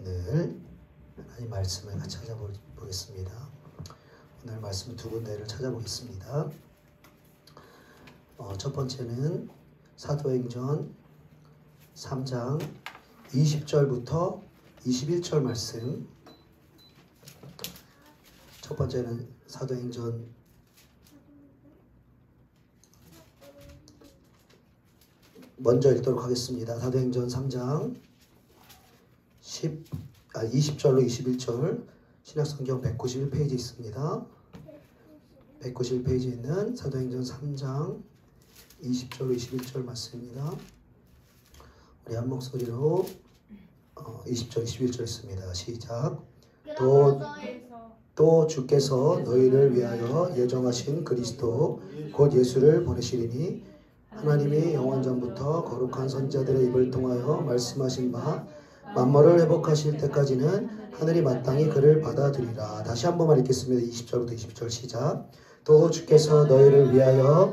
오늘 하나님 말씀을 같이 찾아보겠습니다. 오늘 말씀 두 군데를 찾아보겠습니다. 첫 번째는 사도행전 3장 20절부터 21절 말씀. 첫 번째는 사도행전 먼저 읽도록 하겠습니다. 사도행전 3장 20절로 21절 신약성경 191페이지 있습니다. 191페이지에 있는 사도행전 3장 20절로 21절 말씀입니다. 우리 한 목소리로 20절 21절 있습니다. 시작. 또 주께서 너희를 위하여 예정하신 그리스도 곧 예수를 보내시리니 하나님이 영원전부터 거룩한 선지자들의 입을 통하여 말씀하신 바 만물을 회복하실 때까지는 하늘이 마땅히 그를 받아들이라. 다시 한 번만 읽겠습니다. 20절부터 20절 시작. 또 주께서 너희를 위하여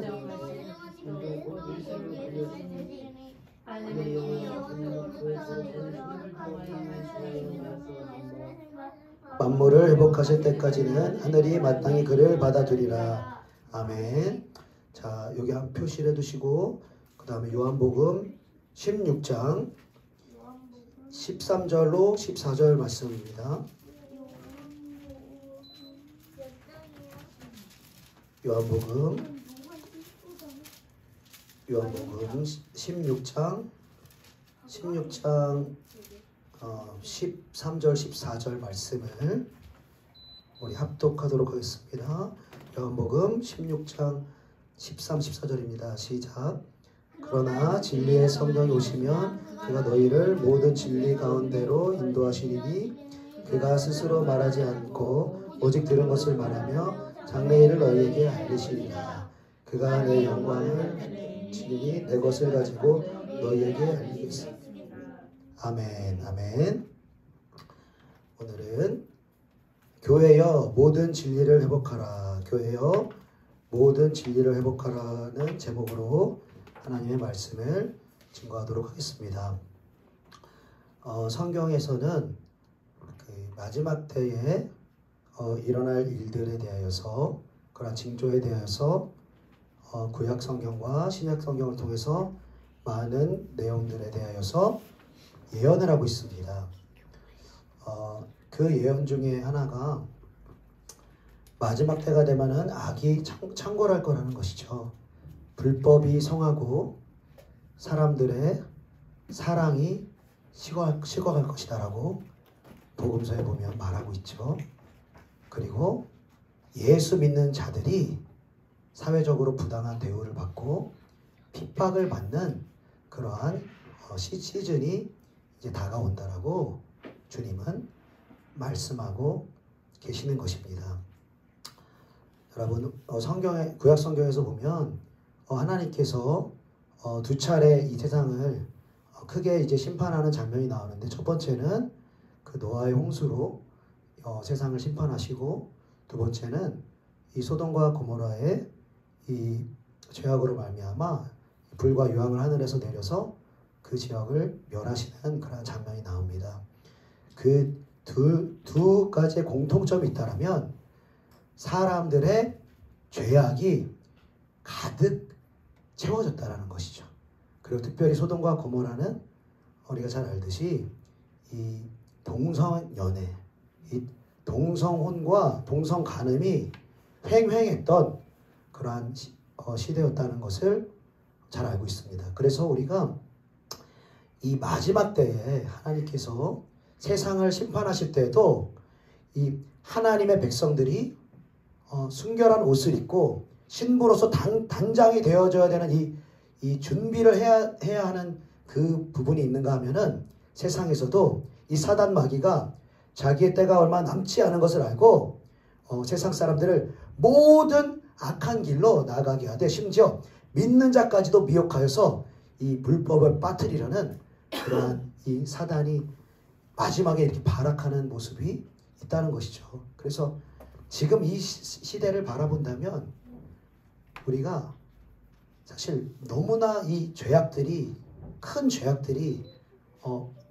만물을 회복하실 때까지는 하늘이 마땅히 그를 받아들이라. 아멘. 자, 여기 한 표시를 해두시고 그 다음에 요한복음 16장 13절로 14절 말씀입니다. 요한복음 16장 13절 14절 말씀을 우리 합독하도록 하겠습니다. 요한복음 16장 13, 14절입니다. 시작. 그러나 진리의 성령이 오시면 그가 너희를 모든 진리 가운데로 인도하시리니 그가 스스로 말하지 않고 오직 들은 것을 말하며 장래일을 너희에게 알리시리라. 그가 내 영광을 지니니 내 것을 가지고 너희에게 알리겠습니다. 아멘. 아멘. 오늘은 교회여 모든 진리를 회복하라. 교회여 모든 진리를 회복하라는 제목으로 하나님의 말씀을 증거하도록 하겠습니다. 성경에서는 그 마지막 때에 일어날 일들에 대하여서 그러한 징조에 대하여서 구약 성경과 신약 성경을 통해서 많은 내용들에 대하여서 예언을 하고 있습니다. 그 예언 중에 하나가 마지막 때가 되면은 악이 창궐할 거라는 것이죠. 불법이 성하고 사람들의 사랑이 식어갈 것이다라고 복음서에 보면 말하고 있죠. 그리고 예수 믿는 자들이 사회적으로 부당한 대우를 받고 핍박을 받는 그러한 시즌이 이제 다가온다라고 주님은 말씀하고 계시는 것입니다. 여러분, 구약 성경에서 보면 하나님께서 두 차례 이 세상을 크게 이제 심판하는 장면이 나오는데, 첫 번째는 그 노아의 홍수로 세상을 심판하시고, 두 번째는 이 소돔과 고모라의 이 죄악으로 말미암아 불과 유황을 하늘에서 내려서 그 지역을 멸하시는 그런 장면이 나옵니다. 그 두 가지의 공통점이 있다면 사람들의 죄악이 가득 채워졌다라는 것이죠. 그리고 특별히 소돔과 고모라는 우리가 잘 알듯이 이 동성연애, 이 동성혼과 동성간음이 횡행했던 그러한 시대였다는 것을 잘 알고 있습니다. 그래서 우리가 이 마지막 때에 하나님께서 세상을 심판하실 때에도 이 하나님의 백성들이 순결한 옷을 입고 신부로서 단장이 되어져야 되는 이 준비를 해야 하는 그 부분이 있는가 하면은, 세상에서도 이 사단 마귀가 자기의 때가 얼마 남지 않은 것을 알고 세상 사람들을 모든 악한 길로 나가게 하되, 심지어 믿는 자까지도 미혹하여서 이 불법을 빠뜨리려는 그러한 이 사단이 마지막에 이렇게 발악하는 모습이 있다는 것이죠. 그래서 지금 이 시대를 바라본다면 우리가 사실 너무나 이 죄악들이, 큰 죄악들이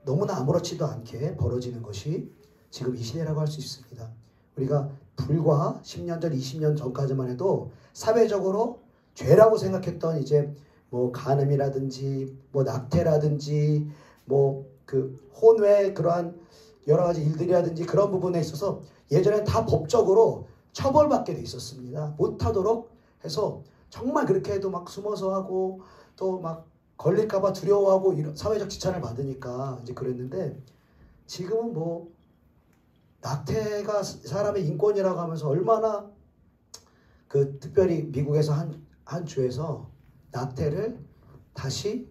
너무나 아무렇지도 않게 벌어지는 것이 지금 이 시대라고 할 수 있습니다. 우리가 불과 10년 전, 20년 전까지만 해도 사회적으로 죄라고 생각했던 이제 뭐 간음이라든지 뭐 낙태라든지 뭐 그 혼외 그러한 여러 가지 일들이라든지 그런 부분에 있어서 예전엔 다 법적으로 처벌받게 돼 있었습니다. 못하도록 해서 정말 그렇게 해도 막 숨어서 하고 또 막 걸릴까봐 두려워하고 이런 사회적 지탄을 받으니까 이제 그랬는데 지금은 뭐 낙태가 사람의 인권이라고 하면서 얼마나 그 특별히 미국에서 한 주에서 낙태를 다시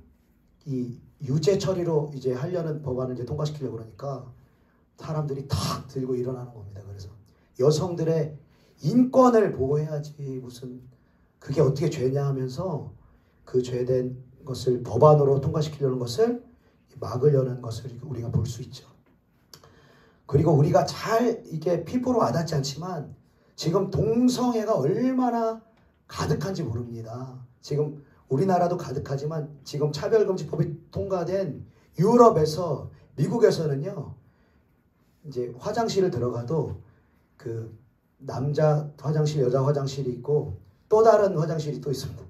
이 유죄 처리로 이제 하려는 법안을 이제 통과시키려고 그러니까 사람들이 탁 들고 일어나는 겁니다. 그래서 여성들의 인권을 보호해야지 무슨 그게 어떻게 죄냐 하면서 그 죄된 것을 법안으로 통과시키려는 것을 막으려는 것을 우리가 볼 수 있죠. 그리고 우리가 잘 이게 피부로 와닿지 않지만 지금 동성애가 얼마나 가득한지 모릅니다. 지금 우리나라도 가득하지만 지금 차별금지법이 통과된 유럽에서 미국에서는요. 이제 화장실을 들어가도 그 남자 화장실, 여자 화장실이 있고 또 다른 화장실이 또 있습니다.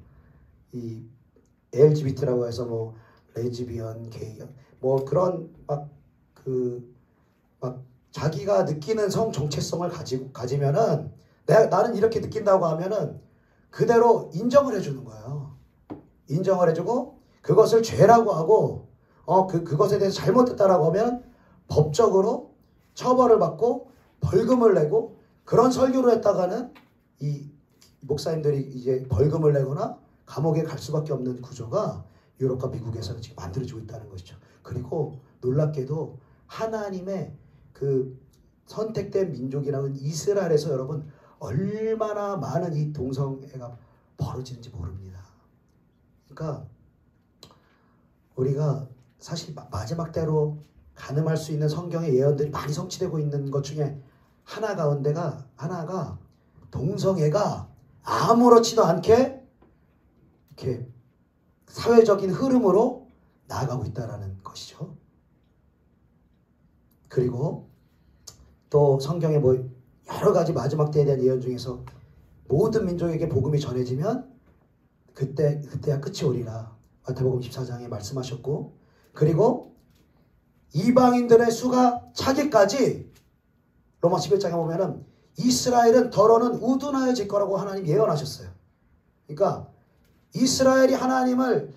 이 LGBT라고 해서 뭐 레즈비언, 게이 뭐 그런 막 자기가 느끼는 성 정체성을 가지면은 나는 이렇게 느낀다고 하면은 그대로 인정을 해주는 거예요. 인정을 해주고 그것을 죄라고 하고 그것에 대해서 잘못했다라고 하면 법적으로 처벌을 받고 벌금을 내고 그런 설교를 했다가는 이 목사님들이 이제 벌금을 내거나 감옥에 갈 수밖에 없는 구조가 유럽과 미국에서는 지금 만들어지고 있다는 것이죠. 그리고 놀랍게도 하나님의 그 선택된 민족이라는 이스라엘에서 여러분 얼마나 많은 이 동성애가 벌어지는지 모릅니다. 그러니까 우리가 사실 마지막 때로 가늠할 수 있는 성경의 예언들이 많이 성취되고 있는 것 중에 하나가 동성애가 아무렇지도 않게 이렇게 사회적인 흐름으로 나아가고 있다는 것이죠. 그리고 또 성경에 뭐 여러 가지 마지막 때에 대한 예언 중에서 모든 민족에게 복음이 전해지면 그때야 끝이 오리라. 마태복음 14장에 말씀하셨고 그리고 이방인들의 수가 차기까지 로마 11장에 보면은 이스라엘은 더러는 우둔하여질 거라고 하나님 예언하셨어요. 그러니까 이스라엘이 하나님을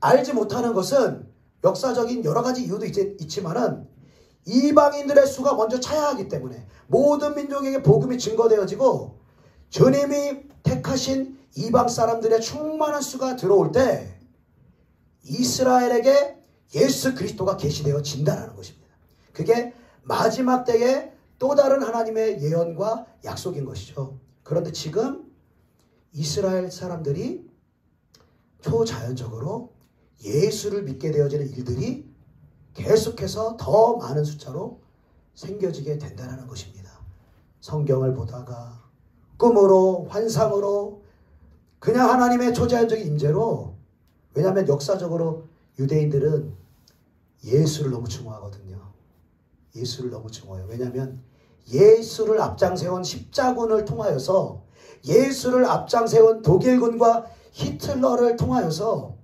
알지 못하는 것은 역사적인 여러 가지 이유도 있지만은 이방인들의 수가 먼저 차야 하기 때문에 모든 민족에게 복음이 증거되어지고 주님이 택하신 이방 사람들의 충만한 수가 들어올 때 이스라엘에게 예수 그리스도가 계시되어진다는 것입니다. 그게 마지막 때의 또 다른 하나님의 예언과 약속인 것이죠. 그런데 지금 이스라엘 사람들이 초자연적으로 예수를 믿게 되어지는 일들이 계속해서 더 많은 숫자로 생겨지게 된다는 것입니다. 성경을 보다가 꿈으로 환상으로 그냥 하나님의 초자연적인 임재로 왜냐하면 역사적으로 유대인들은 예수를 너무 증오하거든요. 예수를 너무 증오해요. 왜냐하면 예수를 앞장세운 십자군을 통하여서 예수를 앞장세운 독일군과 히틀러를 통하여서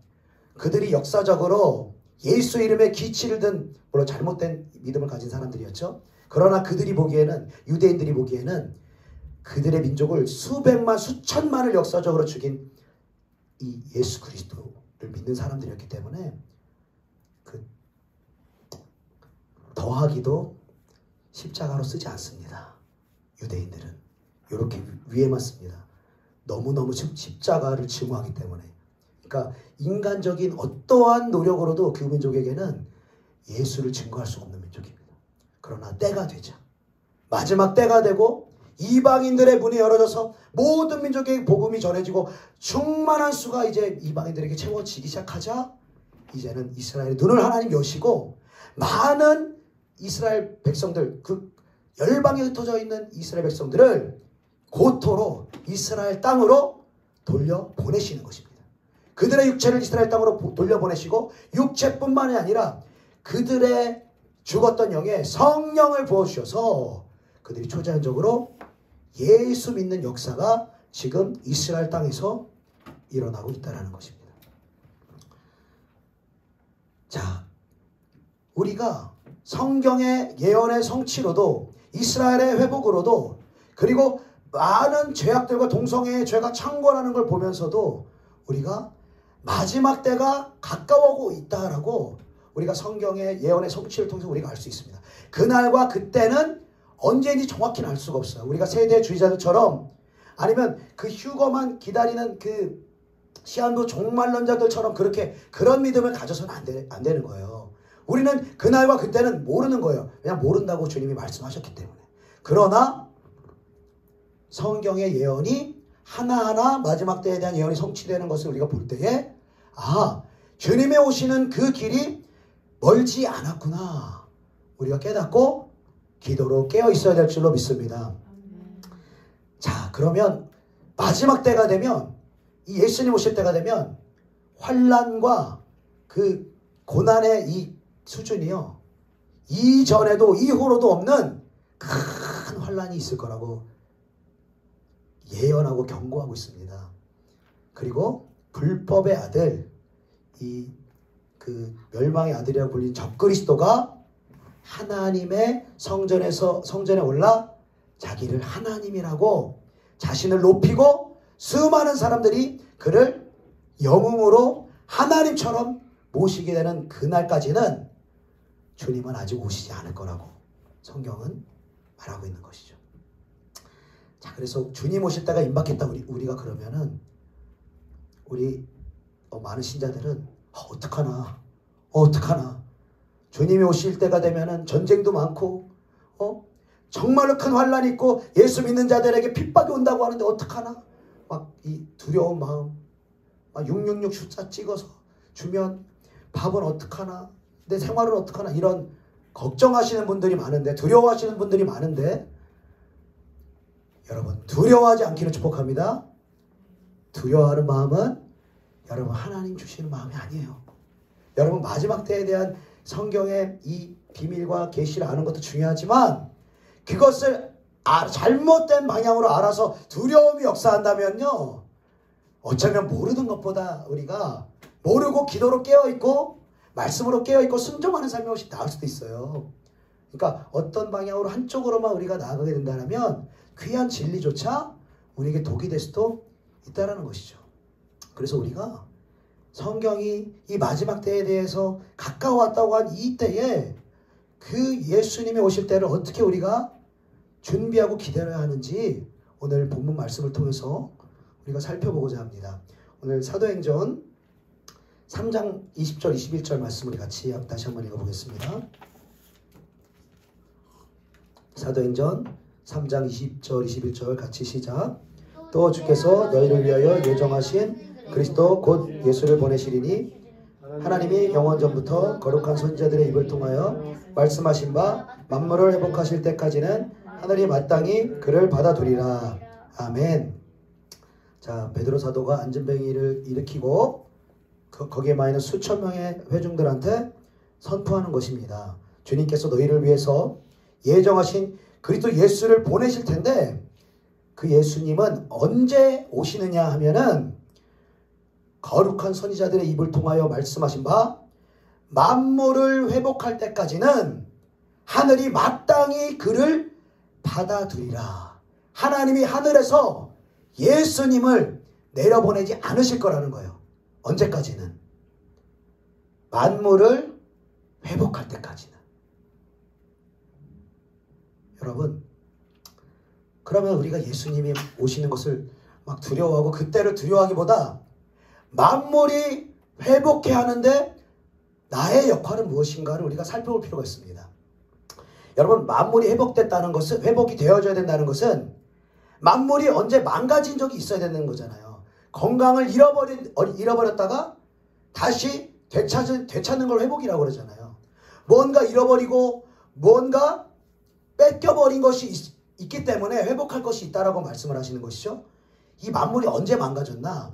그들이 역사적으로 예수 이름에 기치를 든 물론 잘못된 믿음을 가진 사람들이었죠. 그러나 그들이 보기에는 유대인들이 보기에는 그들의 민족을 수백만 수천만을 역사적으로 죽인 이 예수 그리스도를 믿는 사람들이었기 때문에 더하기도 십자가로 쓰지 않습니다. 유대인들은 이렇게 위에만 씁니다. 너무너무 십자가를 증오하기 때문에. 그러니까 인간적인 어떠한 노력으로도 그 민족에게는 예수를 증거할 수 없는 민족입니다. 그러나 때가 되자 마지막 때가 되고 이방인들의 문이 열어져서 모든 민족에게 복음이 전해지고 충만한 수가 이제 이방인들에게 채워지기 시작하자 이제는 이스라엘의 눈을 하나님 여시고 많은 이스라엘 백성들 그 열방에 흩어져 있는 이스라엘 백성들을 고토로 이스라엘 땅으로 돌려보내시는 것입니다. 그들의 육체를 이스라엘 땅으로 돌려보내시고 육체뿐만이 아니라 그들의 죽었던 영에 성령을 부어주셔서 그들이 초자연적으로 예수 믿는 역사가 지금 이스라엘 땅에서 일어나고 있다는 것입니다. 자, 우리가 성경의 예언의 성취로도 이스라엘의 회복으로도 그리고 많은 죄악들과 동성애의 죄가 창궐하는 걸 보면서도 우리가 마지막 때가 가까워오고 있다라고 우리가 성경의 예언의 성취를 통해서 우리가 알 수 있습니다. 그날과 그때는 언제인지 정확히는 알 수가 없어요. 우리가 세대주의자들처럼 아니면 그 휴거만 기다리는 그 시한부 종말론자들처럼 그런 믿음을 가져서는 안 되는 거예요. 우리는 그날과 그때는 모르는 거예요. 그냥 모른다고 주님이 말씀하셨기 때문에. 그러나 성경의 예언이 하나하나 마지막 때에 대한 예언이 성취되는 것을 우리가 볼 때에 주님의 오시는 그 길이 멀지 않았구나. 우리가 깨닫고 기도로 깨어 있어야 될 줄로 믿습니다. 자, 그러면 마지막 때가 되면 이 예수님 오실 때가 되면 환난과 그 고난의 이 수준이요, 이전에도 이후로도 없는 큰 환난이 있을 거라고 예언하고 경고하고 있습니다. 그리고 불법의 아들, 그 멸망의 아들이라고 불린 적그리스도가 하나님의 성전에 올라 자기를 하나님이라고 자신을 높이고 수많은 사람들이 그를 영웅으로 하나님처럼 모시게 되는 그날까지는 주님은 아직 오시지 않을 거라고 성경은 말하고 있는 것이죠. 자, 그래서 주님 오실 때가 임박했다 우리가 그러면은 우리 많은 신자들은 어떡하나 주님이 오실 때가 되면은 전쟁도 많고 정말로 큰 환란이 있고 예수 믿는 자들에게 핍박이 온다고 하는데 어떡하나, 막 이 두려운 마음, 막 666 숫자 찍어서 주면 밥은 어떡하나, 내 생활은 어떡하나, 이런 걱정하시는 분들이 많은데, 두려워하시는 분들이 많은데, 여러분 두려워하지 않기를 축복합니다. 두려워하는 마음은 여러분 하나님 주시는 마음이 아니에요. 여러분 마지막 때에 대한 성경의 이 비밀과 계시를 아는 것도 중요하지만 그것을 잘못된 방향으로 알아서 두려움이 역사한다면요, 어쩌면 모르는 것보다 우리가 모르고 기도로 깨어있고 말씀으로 깨어있고 순종하는 삶이 훨씬 나을 수도 있어요. 그러니까 어떤 방향으로 한쪽으로만 우리가 나아가게 된다면 귀한 진리조차 우리에게 독이 될 수도 있다는 것이죠. 그래서 우리가 성경이 이 마지막 때에 대해서 가까워왔다고 한 이 때에 그 예수님이 오실 때를 어떻게 우리가 준비하고 기다려야 하는지 오늘 본문 말씀을 통해서 우리가 살펴보고자 합니다. 오늘 사도행전 3장 20절 21절 말씀을 같이 다시 한번 읽어보겠습니다. 사도행전 3장 20절 21절 같이 시작. 또 주께서 너희를 위하여 예정하신 그리스도 곧 예수를 보내시리니 하나님이 영원전부터 거룩한 선지자들의 입을 통하여 말씀하신 바 만물을 회복하실 때까지는 하늘이 마땅히 그를 받아두리라. 아멘. 자, 베드로 사도가 안전뱅이를 일으키고 거기에 많은 수천 명의 회중들한테 선포하는 것입니다. 주님께서 너희를 위해서 예정하신 그리스도 예수를 보내실 텐데 그 예수님은 언제 오시느냐 하면은 거룩한 선지자들의 입을 통하여 말씀하신 바 만물을 회복할 때까지는 하늘이 마땅히 그를 받아두리라. 하나님이 하늘에서 예수님을 내려보내지 않으실 거라는 거예요. 언제까지는? 만물을 회복할 때까지는. 여러분, 그러면 우리가 예수님이 오시는 것을 막 두려워하고 그때를 두려워하기보다 만물이 회복해야 하는데 나의 역할은 무엇인가를 우리가 살펴볼 필요가 있습니다. 여러분, 만물이 회복됐다는 것은, 회복이 되어져야 된다는 것은 만물이 언제 망가진 적이 있어야 되는 거잖아요. 건강을 잃어버렸다가 다시 되찾는 걸 회복이라고 그러잖아요. 뭔가 잃어버리고 뭔가 뺏겨버린 것이 있기 때문에 회복할 것이 있다라고 말씀을 하시는 것이죠. 이 만물이 언제 망가졌나?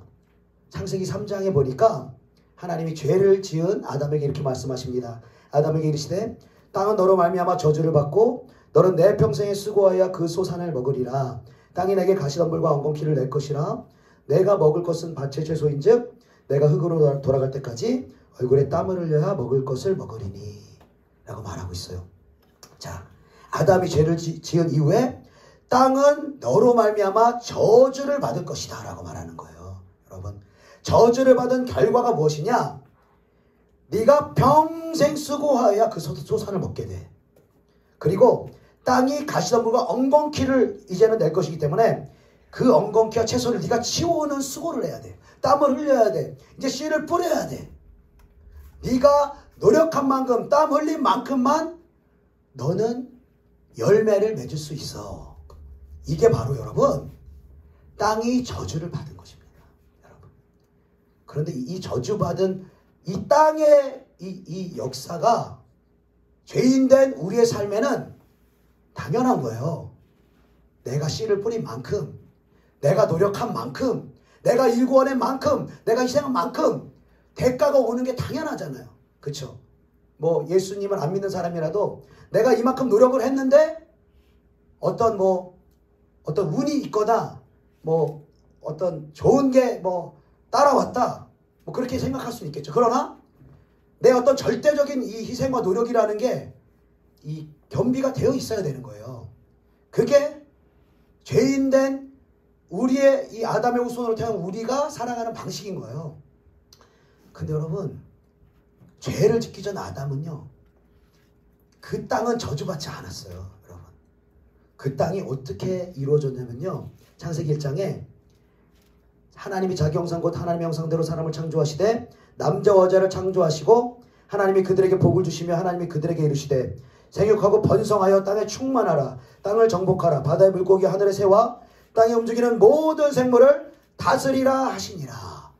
창세기 3장에 보니까 하나님이 죄를 지은 아담에게 이렇게 말씀하십니다. 아담에게 이르시되 땅은 너로 말미암아 저주를 받고 너는 내 평생에 수고하여 그 소산을 먹으리라. 땅이 내게 가시덤불과 엉겅퀴를 낼 것이라. 내가 먹을 것은 밭의 채소인즉 내가 흙으로 돌아갈 때까지 얼굴에 땀을 흘려야 먹을 것을 먹으리니 라고 말하고 있어요. 자, 아담이 죄를 지은 이후에 땅은 너로 말미암아 저주를 받을 것이다 라고 말하는 거예요. 여러분, 저주를 받은 결과가 무엇이냐? 네가 평생 수고하여야 그 소산을 먹게 돼. 그리고 땅이 가시덤불과 엉겅퀴를 이제는 낼 것이기 때문에 그 엉겅퀴와 채소를 네가 치우는 수고를 해야 돼. 땀을 흘려야 돼. 이제 씨를 뿌려야 돼. 네가 노력한 만큼, 땀 흘린 만큼만 너는 열매를 맺을 수 있어. 이게 바로 여러분, 땅이 저주를 받은 것입니다. 여러분. 그런데 이 저주받은 이 땅의 이 역사가 죄인된 우리의 삶에는 당연한 거예요. 내가 씨를 뿌린 만큼, 내가 노력한 만큼, 내가 일구어낸 만큼, 내가 희생한 만큼 대가가 오는 게 당연하잖아요. 그렇죠? 뭐 예수님을 안 믿는 사람이라도 내가 이만큼 노력을 했는데 어떤 운이 있거나 뭐 어떤 좋은 게 뭐 따라왔다, 뭐 그렇게 생각할 수 있겠죠. 그러나 내 어떤 절대적인 이 희생과 노력이라는 게 이 겸비가 되어 있어야 되는 거예요. 그게 죄인된 우리의 이 아담의 후손으로 태어난 우리가 살아가는 방식인 거예요. 근데 여러분, 죄를 짓기 전 아담은요, 그 땅은 저주받지 않았어요. 여러분, 그 땅이 어떻게 이루어졌냐면요, 창세기 1장에 하나님이 자기 형상 곧 하나님의 형상대로 사람을 창조하시되 남자와 여자를 창조하시고 하나님이 그들에게 복을 주시며 하나님이 그들에게 이르시되 생육하고 번성하여 땅에 충만하라. 땅을 정복하라. 바다의 물고기 하늘의 새와 땅에 움직이는 모든 생물을 다스리라 하시니라.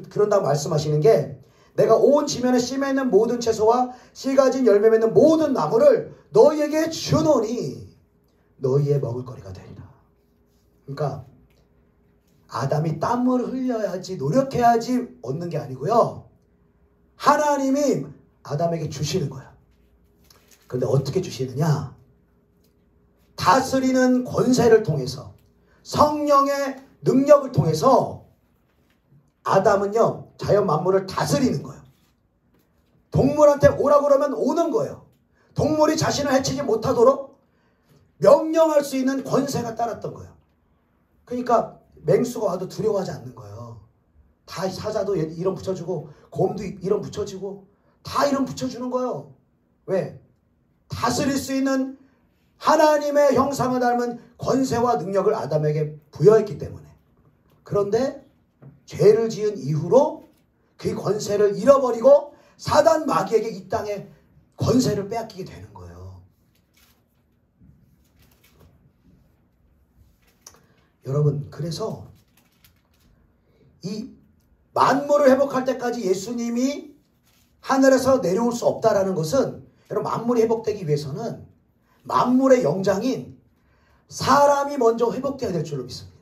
그런다고 말씀하시는 게, 내가 온 지면에 씨 맺는 모든 채소와 씨 가진 열매 맺는 모든 나무를 너희에게 주노니 너희의 먹을거리가 되리라. 그러니까 아담이 땀을 흘려야지, 노력해야지 얻는 게 아니고요, 하나님이 아담에게 주시는 거야. 그런데 어떻게 주시느냐? 다스리는 권세를 통해서, 성령의 능력을 통해서 아담은요, 자연 만물을 다스리는 거예요. 동물한테 오라고 그러면 오는 거예요. 동물이 자신을 해치지 못하도록 명령할 수 있는 권세가 따랐던 거예요. 그러니까 맹수가 와도 두려워하지 않는 거예요. 다 사자도 이름 붙여주고, 곰도 이름 붙여주고, 다 이름 붙여주는 거예요. 왜? 다스릴 수 있는 하나님의 형상을 닮은 권세와 능력을 아담에게 부여했기 때문에. 그런데 죄를 지은 이후로 그 권세를 잃어버리고 사단 마귀에게 이 땅에 권세를 빼앗기게 되는 거예요. 여러분, 그래서 이 만물을 회복할 때까지 예수님이 하늘에서 내려올 수 없다라는 것은, 여러분, 만물이 회복되기 위해서는 만물의 영장인 사람이 먼저 회복되어야 될 줄로 믿습니다.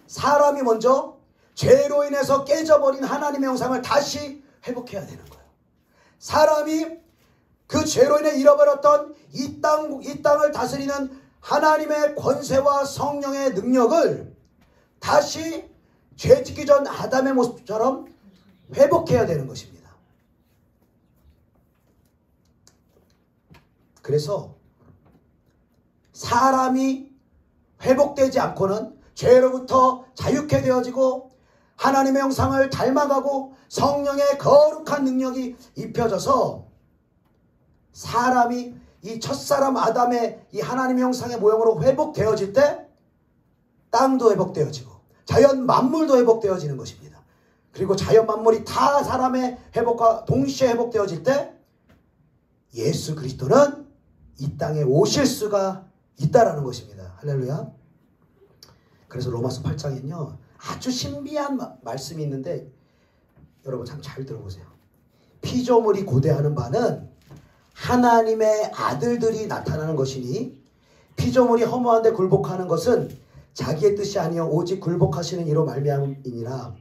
사람이 먼저 죄로 인해서 깨져버린 하나님의 형상을 다시 회복해야 되는 거예요. 사람이 그 죄로 인해 잃어버렸던 이 땅을 다스리는 하나님의 권세와 성령의 능력을 다시 죄 짓기 전 아담의 모습처럼 회복해야 되는 것입니다. 그래서 사람이 회복되지 않고는 죄로부터 자유케 되어지고 하나님의 형상을 닮아가고 성령의 거룩한 능력이 입혀져서 사람이 이 첫사람 아담의 이 하나님의 형상의 모형으로 회복되어질 때 땅도 회복되어지고 자연 만물도 회복되어지는 것입니다. 그리고 자연 만물이 다 사람의 회복과 동시에 회복되어질 때 예수 그리스도는 이 땅에 오실 수가 있다라는 것입니다. 할렐루야. 그래서 로마서 8장에는요, 아주 신비한 말씀이 있는데 여러분 참 잘 들어보세요. 피조물이 고대하는 바는 하나님의 아들들이 나타나는 것이니 피조물이 허무한데 굴복하는 것은 자기의 뜻이 아니요 오직 굴복하시는 이로 말미암이니라.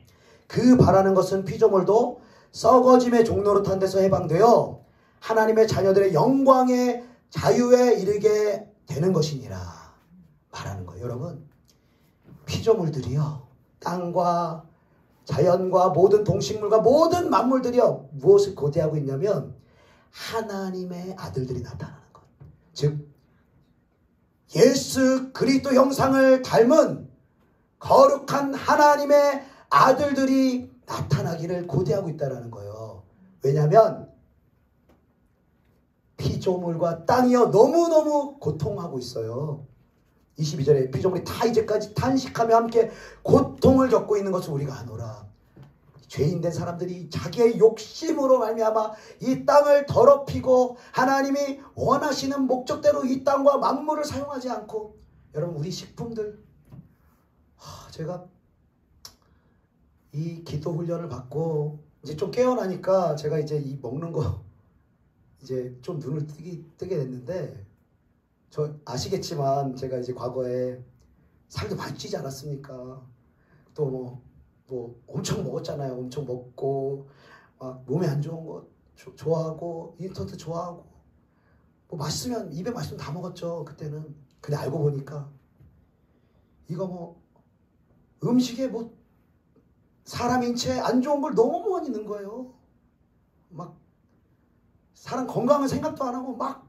그 바라는 것은 피조물도 썩어짐의 종노릇한 데서 해방되어 하나님의 자녀들의 영광의 자유에 이르게 되는 것이니라 말하는 거예요. 여러분, 피조물들이요, 땅과 자연과 모든 동식물과 모든 만물들이요, 무엇을 고대하고 있냐면 하나님의 아들들이 나타나는 것. 즉 예수 그리스도 형상을 닮은 거룩한 하나님의 아들들이 나타나기를 고대하고 있다는 거예요. 왜냐하면 피조물과 땅이요 너무너무 고통하고 있어요. 22절에 피조물이 다 이제까지 탄식하며 함께 고통을 겪고 있는 것을 우리가 아노라. 죄인된 사람들이 자기의 욕심으로 말미암아 이 땅을 더럽히고 하나님이 원하시는 목적대로 이 땅과 만물을 사용하지 않고, 여러분 우리 식품들, 제가 이 기도 훈련을 받고 이제 좀 깨어나니까 제가 이제 이 먹는 거 이제 좀 눈을 뜨게 됐는데, 저 아시겠지만 제가 이제 과거에 살도 많이 찌지 않았습니까? 또 뭐 엄청 먹었잖아요. 엄청 먹고 막 몸에 안 좋은 거 좋아하고 인스턴트 좋아하고 뭐 맛있으면 입에 맛있으면 다 먹었죠 그때는. 근데 알고 보니까 이거 뭐 음식에 뭐 사람 인체에 안 좋은 걸 너무 많이 넣은 거예요. 막 사람 건강을 생각도 안 하고 막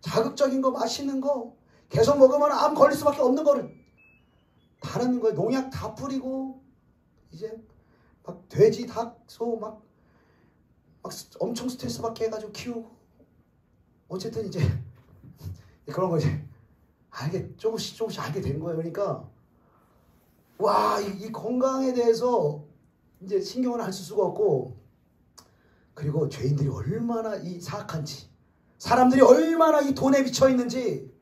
자극적인 거, 맛있는 거 계속 먹으면 암 걸릴 수밖에 없는 거를 다 넣는 거예요. 농약 다 뿌리고 이제 막 돼지, 닭, 소 막 엄청 스트레스 받게 해가지고 키우고, 어쨌든 이제 그런 거 이제 조금씩 알게 된 거예요. 그러니까 와, 이 건강에 대해서 이제 신경을 안 쓸 수가 없고, 그리고 죄인들이 얼마나 이 사악한지, 사람들이 얼마나 이 돈에 미쳐 있는지,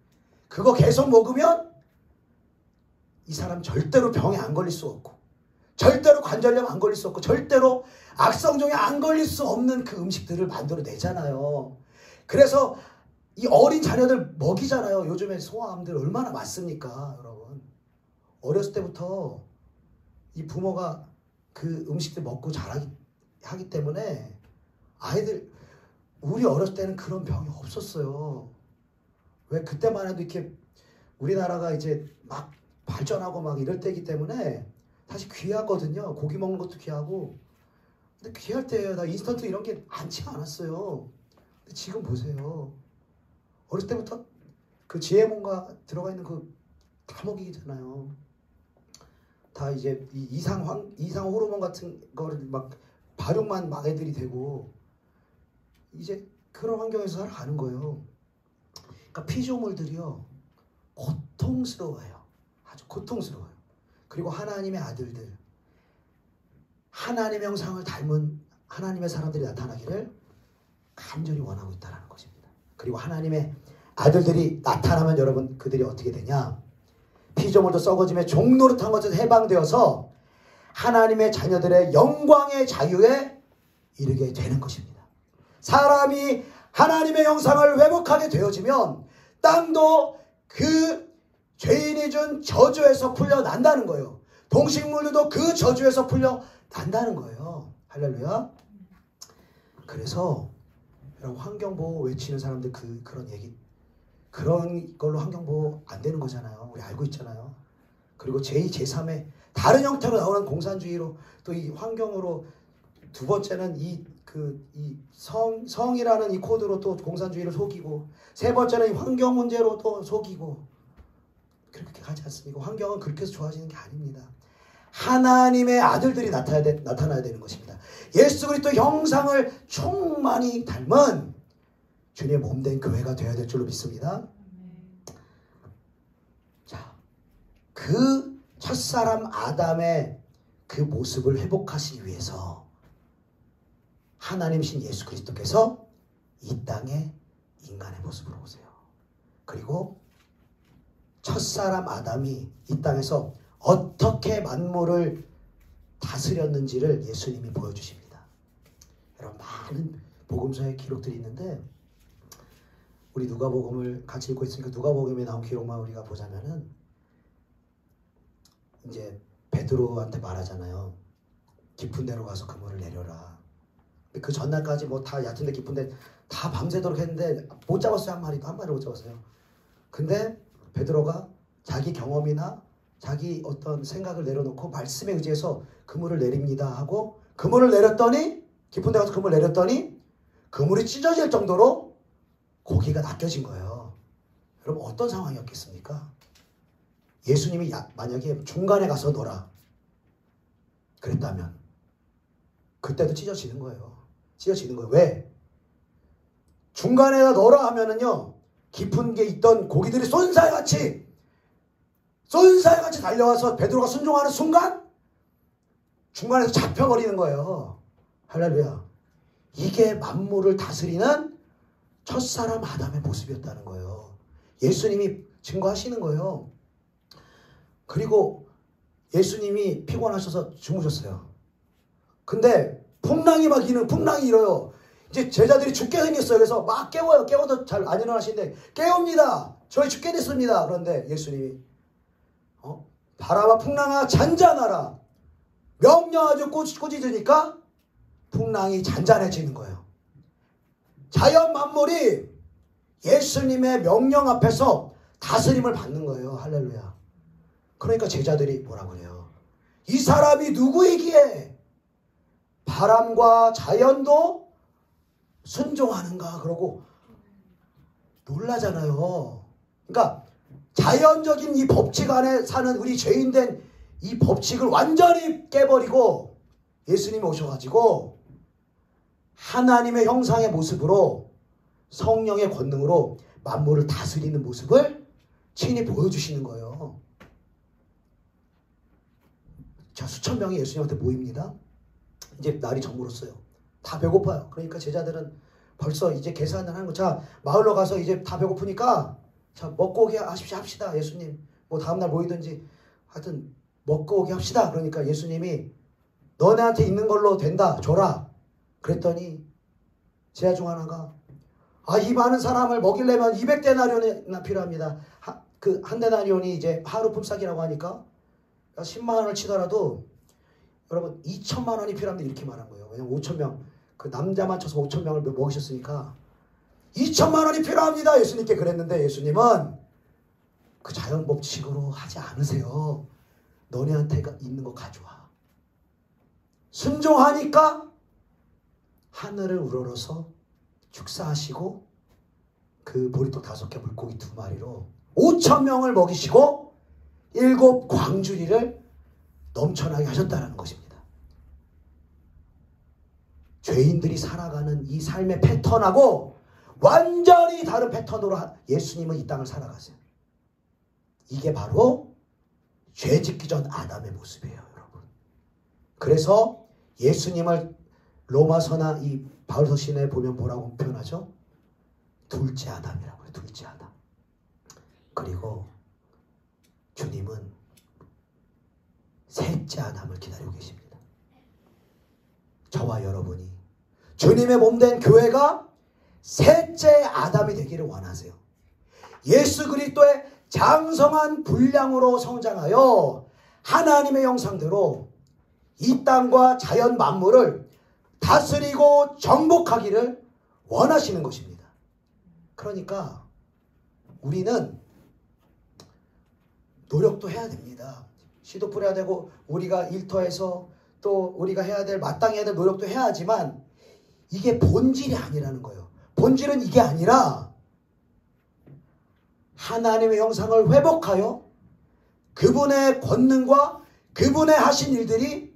그거 계속 먹으면 이 사람 절대로 병에 안 걸릴 수 없고, 절대로 관절염 안 걸릴 수 없고, 절대로 악성종에 안 걸릴 수 없는 그 음식들을 만들어 내잖아요. 그래서 이 어린 자녀들 먹이잖아요. 요즘에 소아암들 얼마나 많습니까, 여러분. 어렸을 때부터 이 부모가 그 음식들 먹고 하기 때문에 아이들, 우리 어렸을 때는 그런 병이 없었어요. 왜 그때만 해도 이렇게 우리나라가 이제 막 발전하고 막 이럴 때이기 때문에 사실 귀하거든요. 고기 먹는 것도 귀하고. 근데 귀할 때예요. 나 인스턴트 이런 게 많지 않았어요. 근데 지금 보세요. 어렸을 때부터 그 지혜몬가 들어가 있는 그 다 먹이잖아요. 다 이제 이 이상 호르몬 같은 거를 막 발육만 막 애들이 되고, 이제 그런 환경에서 살아가는 거예요. 그러니까 피조물들이요 고통스러워요. 아주 고통스러워요. 그리고 하나님의 아들들, 하나님의 형상을 닮은 하나님의 사람들이 나타나기를 간절히 원하고 있다는 것입니다. 그리고 하나님의 아들들이 나타나면 여러분, 그들이 어떻게 되냐? 피조물도 썩어짐에 종노릇한 것에서 해방되어서 하나님의 자녀들의 영광의 자유에 이르게 되는 것입니다. 사람이 하나님의 형상을 회복하게 되어지면 땅도 그 죄인이 준 저주에서 풀려난다는 거예요. 동식물들도 그 저주에서 풀려난다는 거예요. 할렐루야. 그래서 여러분, 환경보호 외치는 사람들 그런 얘기, 그런 걸로 환경보호 안 되는 거잖아요. 우리 알고 있잖아요. 그리고 제2, 제3의 다른 형태로 나오는 공산주의로 또 이 환경으로, 두 번째는 성이라는 이 코드로 또 공산주의를 속이고, 세 번째는 이 환경 문제로 또 속이고, 그렇게 가지 않습니까? 환경은 그렇게 해서 좋아지는 게 아닙니다. 하나님의 아들들이 나타나야 되는 것입니다. 예수 그리스도 형상을 충만히 닮은 주님의 몸된 교회가 되어야 될 줄로 믿습니다. 자, 그 첫사람 아담의 그 모습을 회복하시기 위해서 하나님이신 예수 그리스도께서 이 땅에 인간의 모습으로 오세요. 그리고 첫사람 아담이 이 땅에서 어떻게 만물을 다스렸는지를 예수님이 보여주십니다. 여러분, 많은 복음서의 기록들이 있는데, 우리 누가복음을 같이 읽고 있으니까 누가복음에 나온 기록만 우리가 보자면은, 이제 베드로한테 말하잖아요. 깊은 데로 가서 그물을 내려라. 그 전날까지 뭐 다 얕은데 깊은데 다 밤새도록 했는데 못 잡았어요. 한 마리를 못 잡았어요. 근데 베드로가 자기 경험이나 자기 어떤 생각을 내려놓고 말씀에 의지해서 그물을 내립니다 하고 그물을 내렸더니 깊은 데 가서 그물을 내렸더니 그물이 찢어질 정도로 고기가 낚여진 거예요. 여러분 어떤 상황이었겠습니까? 예수님이 만약에 중간에 가서 놀아 그랬다면 그때도 찢어지는 거예요. 찢어지는 거예요. 왜? 중간에다 넣으라 하면은요 깊은 게 있던 고기들이 쏜살같이 달려와서 베드로가 순종하는 순간 중간에서 잡혀버리는 거예요. 할렐루야. 이게 만물을 다스리는 첫사람 아담의 모습이었다는 거예요. 예수님이 증거하시는 거예요. 그리고 예수님이 피곤하셔서 주무셨어요. 근데 풍랑이 일어요. 이제 제자들이 죽게 생겼어요. 그래서 막 깨워요. 깨워도 잘 안 일어나시는데 깨웁니다. 저희 죽게 됐습니다. 그런데 예수님이 바람아 풍랑아 잔잔하라. 명령하죠. 꾸짖으니까 풍랑이 잔잔해지는 거예요. 자연 만물이 예수님의 명령 앞에서 다스림을 받는 거예요. 할렐루야. 그러니까 제자들이 뭐라고 해요? 이 사람이 누구이기에 바람과 자연도 순종하는가? 그러고 놀라잖아요. 그러니까 자연적인 이 법칙 안에 사는 우리 죄인된 이 법칙을 완전히 깨버리고 예수님이 오셔가지고 하나님의 형상의 모습으로 성령의 권능으로 만물을 다스리는 모습을 친히 보여주시는 거예요. 자, 수천 명이 예수님한테 모입니다. 이제 날이 저물었어요. 다 배고파요. 그러니까 제자들은 벌써 이제 계산을 하는 거. 자, 마을로 가서 이제 다 배고프니까 자, 먹고 오게 합시다. 예수님. 뭐 다음날 모이든지 하여튼 먹고 오게 합시다. 그러니까 예수님이 너네한테 있는 걸로 된다. 줘라. 그랬더니 제자 중 하나가 이 많은 사람을 먹이려면 200데나리온이나 필요합니다. 그 한 데나리온이 이제 하루 품삯이라고 하니까 10만 원을 치더라도 여러분 2천만 원이 필요합니다. 이렇게 말한 거예요. 왜냐면 5천 명, 그 남자만 쳐서 5천 명을 먹이셨으니까 2천만 원이 필요합니다. 예수님께 그랬는데 예수님은 그 자연 법칙으로 하지 않으세요. 너네한테 있는 거 가져와. 순종하니까 하늘을 우러러서 축사하시고 그 보리떡 5개 물고기 2마리로 5천 명을 먹이시고 7 광주리를 넘쳐나게 하셨다는 것입니다. 죄인들이 살아가는 이 삶의 패턴하고 완전히 다른 패턴으로 예수님은 이 땅을 살아가세요. 이게 바로 죄 짓기 전 아담의 모습이에요, 여러분. 그래서 예수님을 로마서나 이 바울서 시내에 보면 뭐라고 표현하죠? 둘째 아담이라고 해요. 둘째 아담. 그리고 주님은 셋째 아담을 기다리고 계십니다. 저와 여러분이 주님의 몸된 교회가 셋째 아담이 되기를 원하세요. 예수 그리스도의 장성한 분량으로 성장하여 하나님의 형상대로 이 땅과 자연 만물을 다스리고 정복하기를 원하시는 것입니다. 그러니까 우리는 노력도 해야 됩니다. 씨도 뿌려야 되고 우리가 일터에서 또 우리가 해야 될 마땅히 해야 될 노력도 해야 하지만 이게 본질이 아니라는 거예요. 본질은 이게 아니라 하나님의 형상을 회복하여 그분의 권능과 그분의 하신 일들이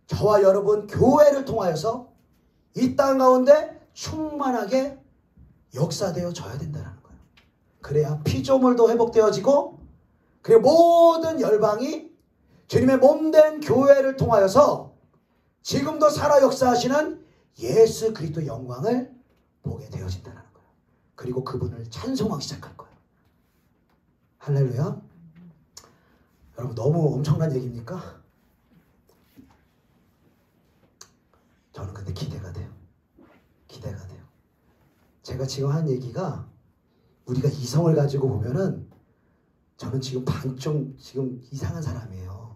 저와 여러분 교회를 통하여서 이 땅 가운데 충만하게 역사되어져야 된다는 거예요. 그래야 피조물도 회복되어지고 그리고 모든 열방이 주님의 몸된 교회를 통하여서 지금도 살아 역사하시는 예수 그리스도의 영광을 보게 되어진다는 거예요. 그리고 그분을 찬송하기 시작할 거예요. 할렐루야. 여러분 너무 엄청난 얘기입니까? 저는 근데 기대가 돼요. 기대가 돼요. 제가 지금 한 얘기가 우리가 이성을 가지고 보면은 저는 지금 좀 지금 이상한 사람이에요.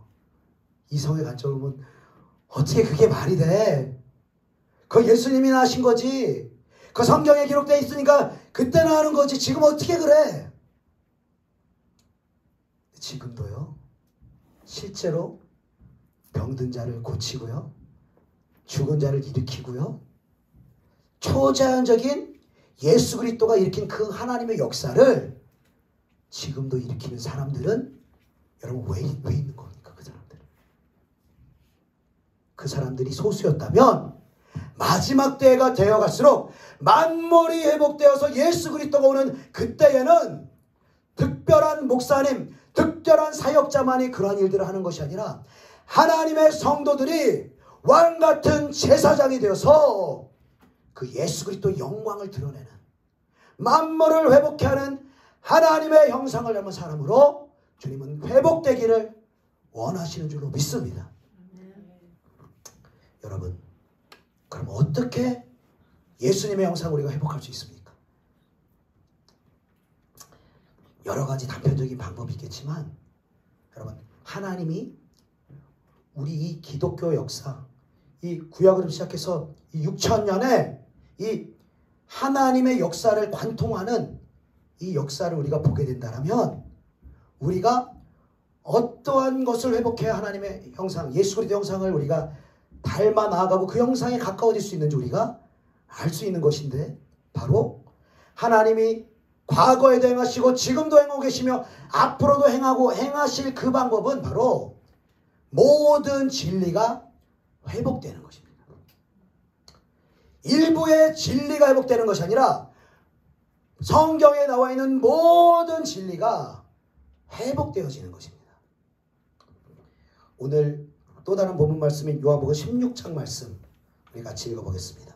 이성의 관점을 보면 어떻게 그게 말이 돼? 그 예수님이 하신 거지. 그 성경에 기록되어 있으니까 그때는 하는 거지. 지금 어떻게 그래? 지금도요. 실제로 병든 자를 고치고요. 죽은 자를 일으키고요. 초자연적인 예수 그리스도가 일으킨 그 하나님의 역사를 지금도 일으키는 사람들은 여러분 왜 있는 겁니까? 그 사람들은. 그 사람들이 소수였다면 마지막 때가 되어갈수록 만물이 회복되어서 예수 그리스도가 오는 그때에는 특별한 목사님, 특별한 사역자만이 그러한 일들을 하는 것이 아니라 하나님의 성도들이 왕같은 제사장이 되어서 그 예수 그리스도의 영광을 드러내는 만물을 회복케 하는 하나님의 형상을 닮은 사람으로 주님은 회복되기를 원하시는 줄로 믿습니다. 여러분, 그럼 어떻게 예수님의 형상을 우리가 회복할 수 있습니까? 여러 가지 단편적인 방법이 있겠지만 여러분, 하나님이 우리 이 기독교 역사, 이 구약으로 시작해서 이 6,000년의 이 하나님의 역사를 관통하는 이 역사를 우리가 보게 된다면 우리가 어떠한 것을 회복해야 하나님의 형상, 예수 그리스도 형상을 우리가 닮아 나아가고 그 형상에 가까워질 수 있는지 우리가 알 수 있는 것인데, 바로 하나님이 과거에도 행하시고 지금도 행하고 계시며 앞으로도 행하실 그 방법은 바로 모든 진리가 회복되는 것입니다. 일부의 진리가 회복되는 것이 아니라 성경에 나와 있는 모든 진리가 회복되어지는 것입니다. 오늘 또 다른 본문 말씀인 요한복음 16장 말씀 우리 같이 읽어보겠습니다.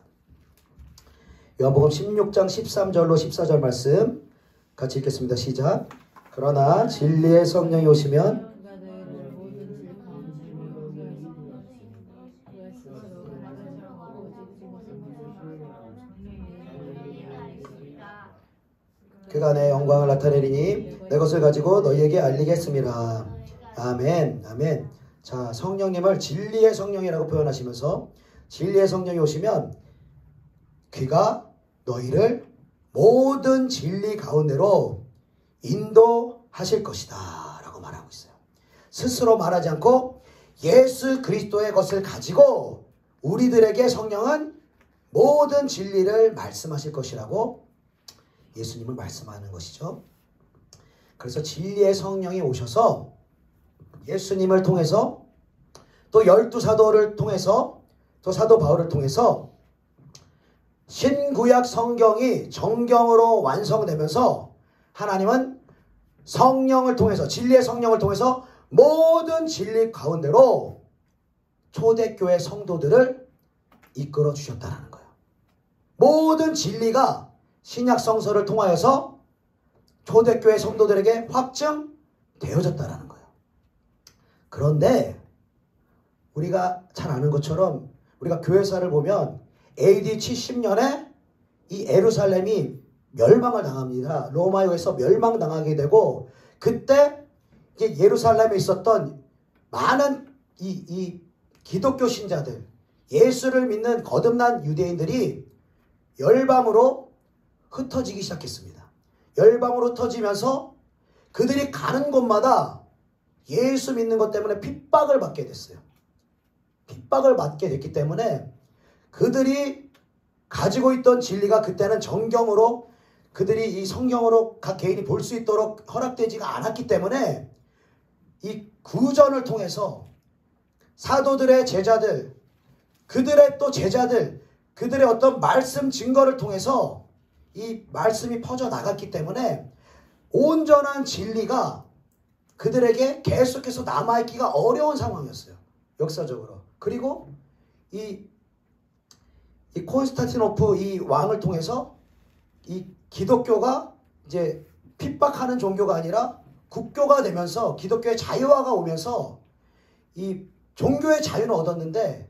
요한복음 16장 13절로 14절 말씀 같이 읽겠습니다. 시작. 그러나 진리의 성령이 오시면 그가 내 영광을 나타내리니 내 것을 가지고 너희에게 알리겠습니다. 아멘. 아멘. 자, 성령님을 진리의 성령이라고 표현하시면서 진리의 성령이 오시면 그가 너희를 모든 진리 가운데로 인도하실 것이다 라고 말하고 있어요. 스스로 말하지 않고 예수 그리스도의 것을 가지고 우리들에게 성령은 모든 진리를 말씀하실 것이라고 예수님을 말씀하는 것이죠. 그래서 진리의 성령이 오셔서 예수님을 통해서 또 12사도를 통해서 또 사도 바울을 통해서 신구약 성경이 정경으로 완성되면서 하나님은 성령을 통해서 진리의 성령을 통해서 모든 진리 가운데로 초대교회 성도들을 이끌어 주셨다는 거예요. 모든 진리가 신약 성서를 통하여서 초대교회 성도들에게 확증되어졌다는 거예요. 그런데 우리가 잘 아는 것처럼 우리가 교회사를 보면 AD 70년에 이 예루살렘이 멸망을 당합니다. 로마에서 멸망당하게 되고, 그때 이제 예루살렘에 있었던 많은 이 기독교 신자들, 예수를 믿는 거듭난 유대인들이 열방으로 흩어지기 시작했습니다. 열방으로 흩어지면서 그들이 가는 곳마다 예수 믿는 것 때문에 핍박을 받게 됐어요. 핍박을 받게 됐기 때문에 그들이 가지고 있던 진리가 그때는 정경으로, 그들이 이 성경으로 각 개인이 볼 수 있도록 허락되지가 않았기 때문에 이 구전을 통해서 사도들의 제자들, 그들의 또 제자들, 그들의 어떤 말씀 증거를 통해서 이 말씀이 퍼져나갔기 때문에 온전한 진리가 그들에게 계속해서 남아있기가 어려운 상황이었어요. 역사적으로. 그리고 이 콘스탄티노프 이 왕을 통해서 이 기독교가 이제 핍박하는 종교가 아니라 국교가 되면서 기독교의 자유화가 오면서 이 종교의 자유는 얻었는데,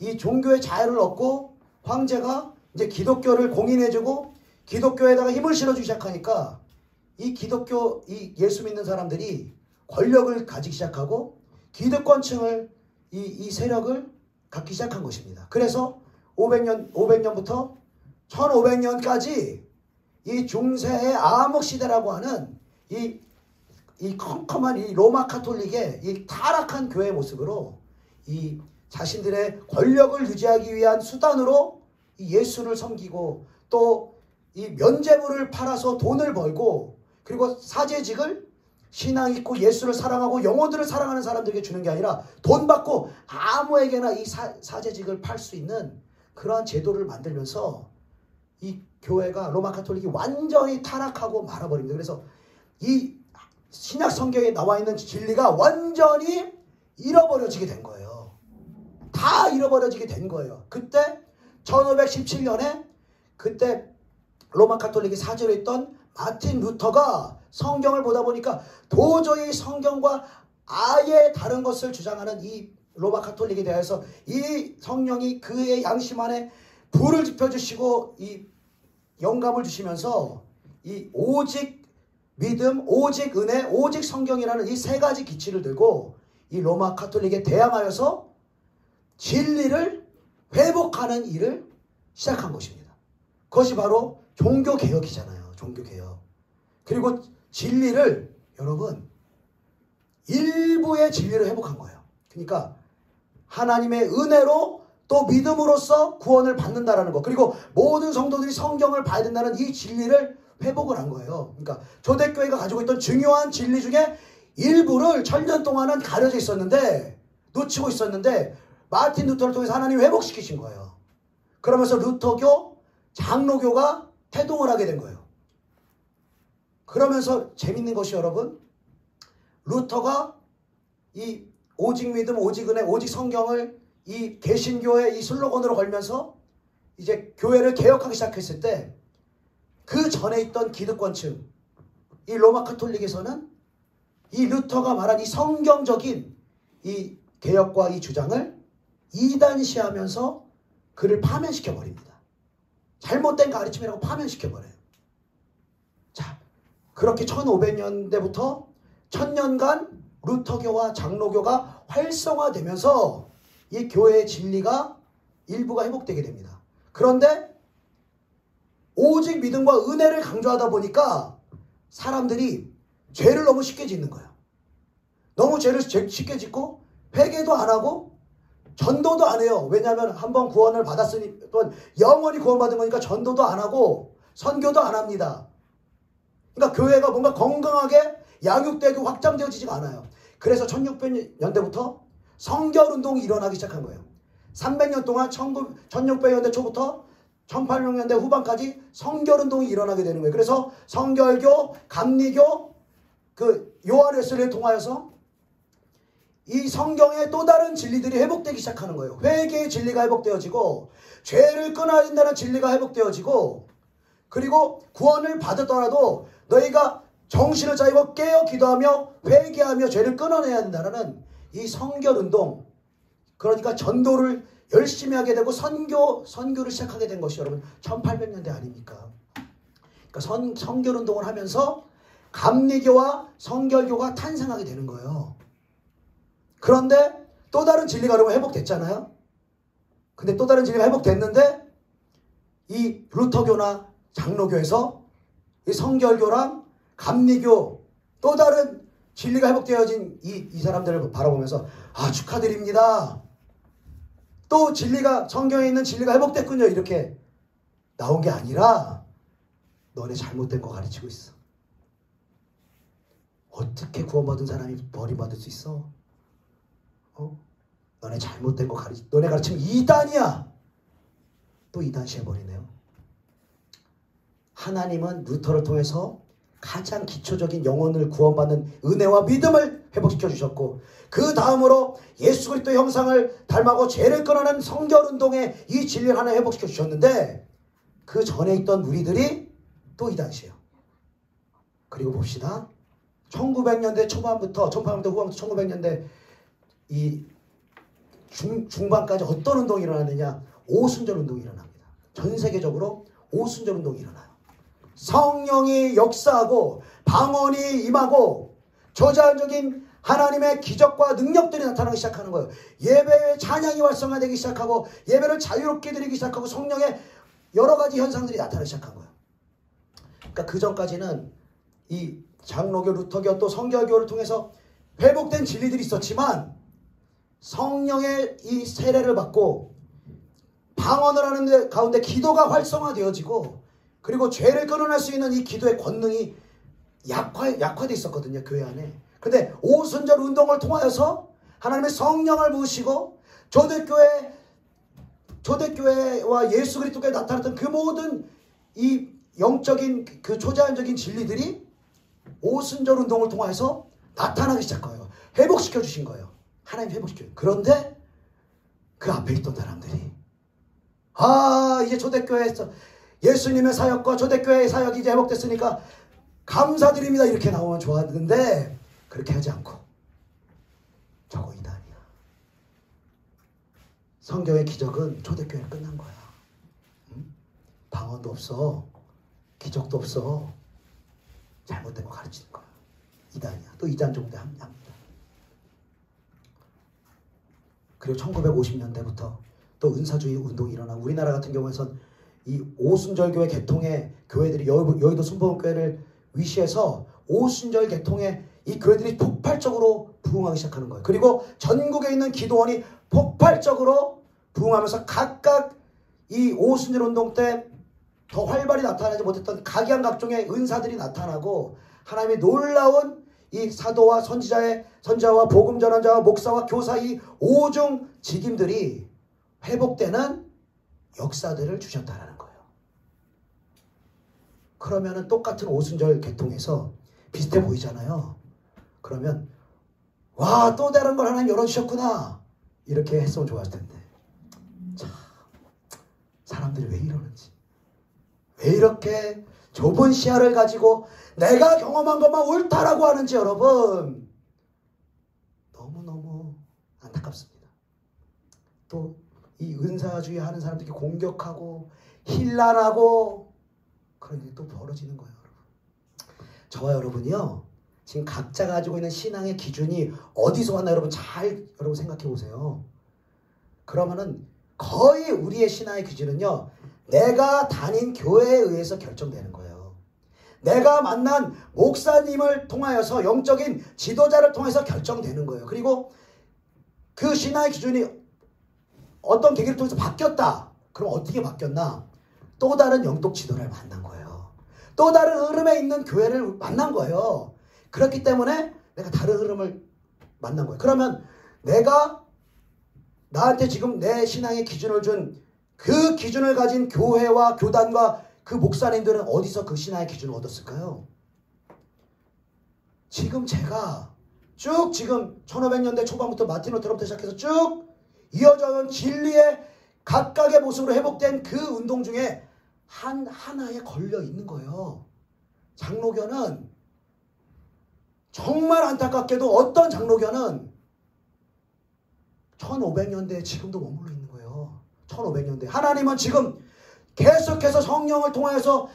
이 종교의 자유를 얻고 황제가 이제 기독교를 공인해주고 기독교에다가 힘을 실어주기 시작하니까 이 기독교, 이 예수 믿는 사람들이 권력을 가지기 시작하고 기득권층을 이 세력을 갖기 시작한 것입니다. 그래서 500년부터 1500년까지 이 중세의 암흑시대라고 하는 이 컴컴한 이 로마 카톨릭의 이 타락한 교회의 모습으로 이 자신들의 권력을 유지하기 위한 수단으로 이 예수를 섬기고 또 이 면죄부를 팔아서 돈을 벌고 그리고 사제직을 신앙 있고 예수를 사랑하고 영혼들을 사랑하는 사람들에게 주는 게 아니라 돈 받고 아무에게나 이 사제직을 팔 수 있는 그러한 제도를 만들면서 이 교회가 로마 카톨릭이 완전히 타락하고 말아버립니다. 그래서 이 신약 성경에 나와 있는 진리가 완전히 잃어버려지게 된 거예요. 다 잃어버려지게 된 거예요. 그때 1517년에 그때 로마 카톨릭이 사제로 있던 마틴 루터가 성경을 보다 보니까 도저히 성경과 아예 다른 것을 주장하는 이 로마 카톨릭에 대해서 이 성령이 그의 양심 안에 불을 지펴주시고 이 영감을 주시면서 이 오직 믿음, 오직 은혜, 오직 성경이라는 이 세 가지 기치를 들고 이 로마 카톨릭에 대항하여서 진리를 회복하는 일을 시작한 것입니다. 그것이 바로 종교개혁이잖아요. 종교개혁. 그리고 진리를 여러분 일부의 진리를 회복한 거예요. 그러니까 하나님의 은혜로 또 믿음으로써 구원을 받는다라는 것, 그리고 모든 성도들이 성경을 봐야 된다는 이 진리를 회복을 한 거예요. 그러니까 초대교회가 가지고 있던 중요한 진리 중에 일부를 1000년 동안은 가려져 있었는데 놓치고 있었는데 마틴 루터를 통해서 하나님이 회복시키신 거예요. 그러면서 루터교, 장로교가 태동을 하게 된 거예요. 그러면서 재밌는 것이 여러분, 루터가 이 오직 믿음, 오직 은혜, 오직 성경을 이 개신교의 이 슬로건으로 걸면서 이제 교회를 개혁하기 시작했을 때 그 전에 있던 기득권층, 이 로마 카톨릭에서는 이 루터가 말한 이 성경적인 이 개혁과 이 주장을 이단시하면서 그를 파면시켜 버립니다. 잘못된 가르침이라고 파면시켜 버려요. 자, 그렇게 1500년대부터 1000년간 루터교와 장로교가 활성화되면서 이 교회의 진리가 일부가 회복되게 됩니다. 그런데 오직 믿음과 은혜를 강조하다 보니까 사람들이 죄를 너무 쉽게 짓는 거예요. 너무 죄를 쉽게 짓고 회개도 안 하고 전도도 안 해요. 왜냐하면 한번 구원을 받았으니 또 영원히 구원받은 거니까 전도도 안 하고 선교도 안 합니다. 그러니까 교회가 뭔가 건강하게 양육되고 확장되어지지가 않아요. 그래서 1600년대부터 성결운동이 일어나기 시작한 거예요. 300년 동안 1600년대 초부터 1800년대 후반까지 성결운동이 일어나게 되는 거예요. 그래서 성결교, 감리교, 그 요한 웨슬리를 통하여서 이 성경의 또 다른 진리들이 회복되기 시작하는 거예요. 회개의 진리가 회복되어지고 죄를 끊어야 된다는 진리가 회복되어지고 그리고 구원을 받았더라도 너희가 정신을 차리고 깨어 기도하며 회개하며 죄를 끊어내야 된다는 이 성결운동, 그러니까 전도를 열심히 하게 되고 선교를 시작하게 된 것이 여러분 1800년대 아닙니까? 그러니까 성결운동을 하면서 감리교와 성결교가 탄생하게 되는 거예요. 그런데 또 다른 진리가 여러분 회복됐잖아요. 근데 또 다른 진리가 회복됐는데 이 루터교나 장로교에서 이 성결교랑 감리교 또 다른 진리가 회복되어진 이 사람들을 바라보면서 아, 축하드립니다. 또 진리가, 성경에 있는 진리가 회복됐군요. 이렇게 나온 게 아니라 너네 잘못된 거 가르치고 있어. 어떻게 구원받은 사람이 버림받을 수 있어? 너네 잘못된 거 너네 가르치면 이단이야. 또 이단시해버리네요. 하나님은 루터를 통해서 가장 기초적인 영혼을 구원받는 은혜와 믿음을 회복시켜 주셨고 그 다음으로 예수 그리스도의 형상을 닮아고 죄를 끊어낸 성결운동의 이 진리를 하나 회복시켜 주셨는데 그 전에 있던 우리들이 또 이단시해요. 그리고 봅시다. 1900년대 초반부터 1800년대 후반부터 1900년대 이 중반까지 어떤 운동이 일어나느냐? 오순절 운동이 일어납니다. 전 세계적으로 오순절 운동이 일어나요. 성령이 역사하고 방언이 임하고 저자적인 하나님의 기적과 능력들이 나타나기 시작하는 거예요. 예배의 찬양이 활성화되기 시작하고 예배를 자유롭게 드리기 시작하고 성령의 여러 가지 현상들이 나타나기 시작한 거예요. 그러니까 그 전까지는 이 장로교, 루터교 또 성결교를 통해서 회복된 진리들이 있었지만 성령의 이 세례를 받고 방언을 하는 데 가운데 기도가 활성화되어지고 그리고 죄를 끊어낼 수 있는 이 기도의 권능이 약화되어 있었거든요. 교회 안에. 근데 오순절 운동을 통하여서 하나님의 성령을 부으시고 초대교회와 예수 그리스도께 나타났던 그 모든 이 영적인 그 초자연적인 진리들이 오순절 운동을 통해서 나타나기 시작해요. 회복시켜 주신 거예요. 하나님 회복시켜요. 그런데 그 앞에 있던 사람들이 이제 초대교회에서 예수님의 사역과 초대교회의 사역이 이제 회복됐으니까 감사드립니다 이렇게 나오면 좋았는데 그렇게 하지 않고 저거 이단이야. 성경의 기적은 초대교회는 끝난 거야. 방언도 없어. 기적도 없어. 잘못된 거 가르치는 거야. 이단이야. 또 이단 종대 합니다. 그리고 1950년대부터 또 은사주의 운동이 일어나고 우리나라 같은 경우에선 이 오순절교회 개통의 교회들이 여의도 순복음교회를 위시해서 오순절 개통의 이 교회들이 폭발적으로 부흥하기 시작하는 거예요. 그리고 전국에 있는 기도원이 폭발적으로 부흥하면서 각각 이 오순절 운동 때 더 활발히 나타나지 못했던 각양각종의 은사들이 나타나고 하나님의 놀라운 이 사도와 선지자와 복음 전환자와 목사와 교사 이 오중 직임들이 회복되는 역사들을 주셨다라는 거예요. 그러면은 똑같은 오순절 개통에서 비슷해 보이잖아요. 그러면 와, 또 다른 걸 하나님 열어주셨구나 이렇게 했으면 좋았을 텐데 참 사람들이 왜 이러는지, 왜 이렇게 좁은 시야를 가지고 내가 경험한 것만 옳다라고 하는지 여러분 너무너무 안타깝습니다. 또 이 은사주의 하는 사람들이 공격하고 힐난하고 그런 일이 또 벌어지는 거예요. 여러분. 저와 여러분이요 지금 각자 가지고 있는 신앙의 기준이 어디서 왔나 여러분 여러분 생각해 보세요. 그러면은 거의 우리의 신앙의 기준은요 내가 다닌 교회에 의해서 결정되는 거예요. 내가 만난 목사님을 통하여서 영적인 지도자를 통해서 결정되는 거예요. 그리고 그 신앙의 기준이 어떤 계기를 통해서 바뀌었다. 그럼 어떻게 바뀌었나? 또 다른 영적 지도를 만난 거예요. 또 다른 흐름에 있는 교회를 만난 거예요. 그렇기 때문에 내가 다른 흐름을 만난 거예요. 그러면 내가 나한테 지금 내 신앙의 기준을 준 그 기준을 가진 교회와 교단과 그 목사님들은 어디서 그 신앙의 기준을 얻었을까요? 지금 제가 쭉 지금 1500년대 초반부터 마틴 루터로부터 시작해서 쭉 이어져 온 진리의 각각의 모습으로 회복된 그 운동 중에 하나에 걸려 있는 거예요. 장로교는 정말 안타깝게도 어떤 장로교는 1500년대에 지금도 머물러 있는 거예요. 1500년대. 하나님은 지금 계속해서 성령을 통해서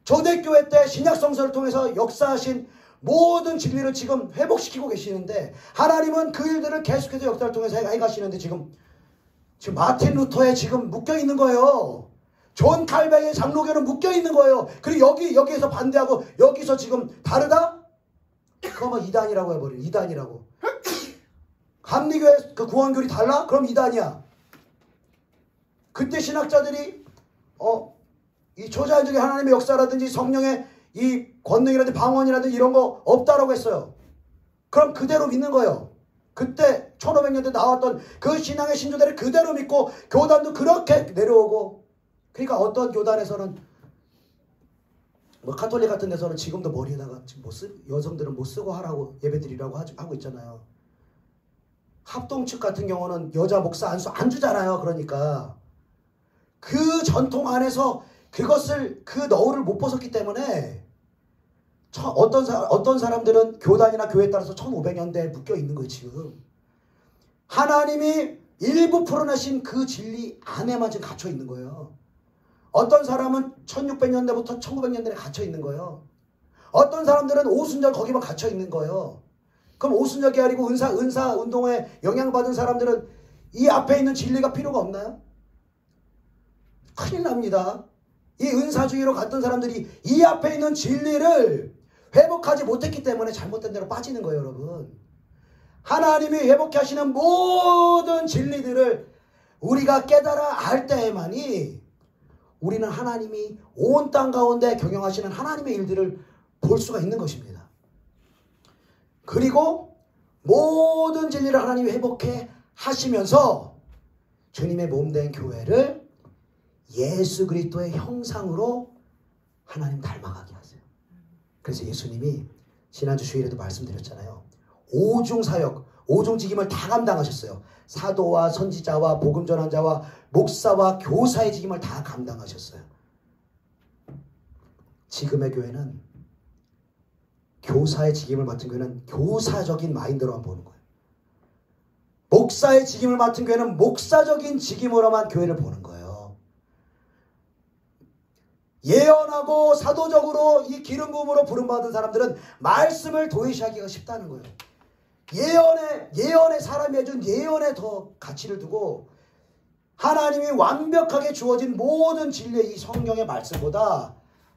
초대교회 때 신약성서를 통해서 역사하신 모든 진리를 지금 회복시키고 계시는데 하나님은 그 일들을 계속해서 역사를 통해서 해가시는데 지금 마틴 루터에 지금 묶여있는 거예요. 존 칼뱅의 장로교는 묶여있는 거예요. 그리고 여기에서 반대하고 여기서 지금 다르다? 그러면 이단이라고 해버려요. 이단이라고. 감리교회 그 구원교리 달라? 그럼 이단이야. 그때 신학자들이 이 초자연적인 하나님의 역사라든지 성령의 이 권능이라든지 방언이라든지 이런 거 없다라고 했어요. 그럼 그대로 믿는 거예요. 그때 1500년대 나왔던 그 신앙의 신조대를 그대로 믿고 교단도 그렇게 내려오고 그러니까 어떤 교단에서는 뭐 카톨릭 같은 데서는 지금도 머리에다가 지금 여성들은 못 쓰고 하라고 예배드리라고 하고 있잖아요. 합동 측 같은 경우는 여자 목사 안 주잖아요. 그러니까 그 전통 안에서 그 너울을 못 벗었기 때문에 어떤 사람들은 교단이나 교회에 따라서 1500년대에 묶여 있는 거예요. 지금 하나님이 일부 풀어내신 그 진리 안에만 지금 갇혀 있는 거예요. 어떤 사람은 1600년대부터 1900년대에 갇혀 있는 거예요. 어떤 사람들은 오순절 거기만 갇혀 있는 거예요. 그럼 오순절이 아니고 은사 운동에 영향받은 사람들은 이 앞에 있는 진리가 필요가 없나요? 큰일 납니다. 이 은사주의로 갔던 사람들이 이 앞에 있는 진리를 회복하지 못했기 때문에 잘못된 대로 빠지는 거예요, 여러분. 하나님이 회복해 하시는 모든 진리들을 우리가 깨달아 알 때에만이 우리는 하나님이 온 땅 가운데 경영하시는 하나님의 일들을 볼 수가 있는 것입니다. 그리고 모든 진리를 하나님이 회복해 하시면서 주님의 몸된 교회를 예수 그리스도의 형상으로 하나님 닮아가게 하세요. 그래서 예수님이 지난주 주일에도 말씀드렸잖아요. 오중사역, 오중직임을 다 감당하셨어요. 사도와 선지자와 복음 전환자와 목사와 교사의 직임을 다 감당하셨어요. 지금의 교회는 교사의 직임을 맡은 교회는 교사적인 마인드로만 보는 거예요. 목사의 직임을 맡은 교회는 목사적인 직임으로만 교회를 보는 거예요. 예언하고 사도적으로 이 기름 부음으로 부름받은 사람들은 말씀을 도외시하기가 쉽다는 거예요. 예언에 사람이 해준 예언에 더 가치를 두고 하나님이 완벽하게 주어진 모든 진리의 이 성경의 말씀보다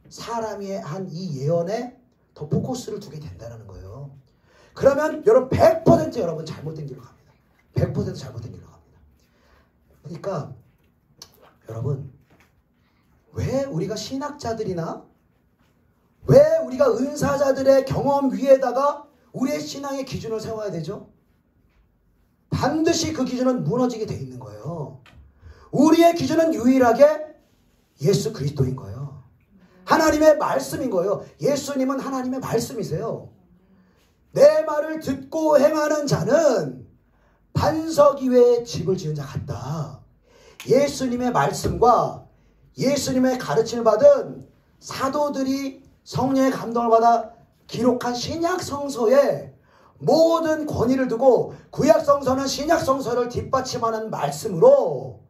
사람이 한 이 예언에 더 포커스를 두게 된다는 거예요. 그러면 여러분 100% 여러분 잘못된 길로 갑니다. 100% 잘못된 길로 갑니다. 그러니까 여러분 왜 우리가 신학자들이나 왜 우리가 은사자들의 경험 위에다가 우리의 신앙의 기준을 세워야 되죠? 반드시 그 기준은 무너지게 돼 있는 거예요. 우리의 기준은 유일하게 예수 그리스도인 거예요. 하나님의 말씀인 거예요. 예수님은 하나님의 말씀이세요. 내 말을 듣고 행하는 자는 반석 위에 집을 지은 자 같다. 예수님의 말씀과 예수님의 가르침을 받은 사도들이 성령의 감동을 받아 기록한 신약 성서에 모든 권위를 두고 구약 성서는 신약 성서를 뒷받침하는 말씀으로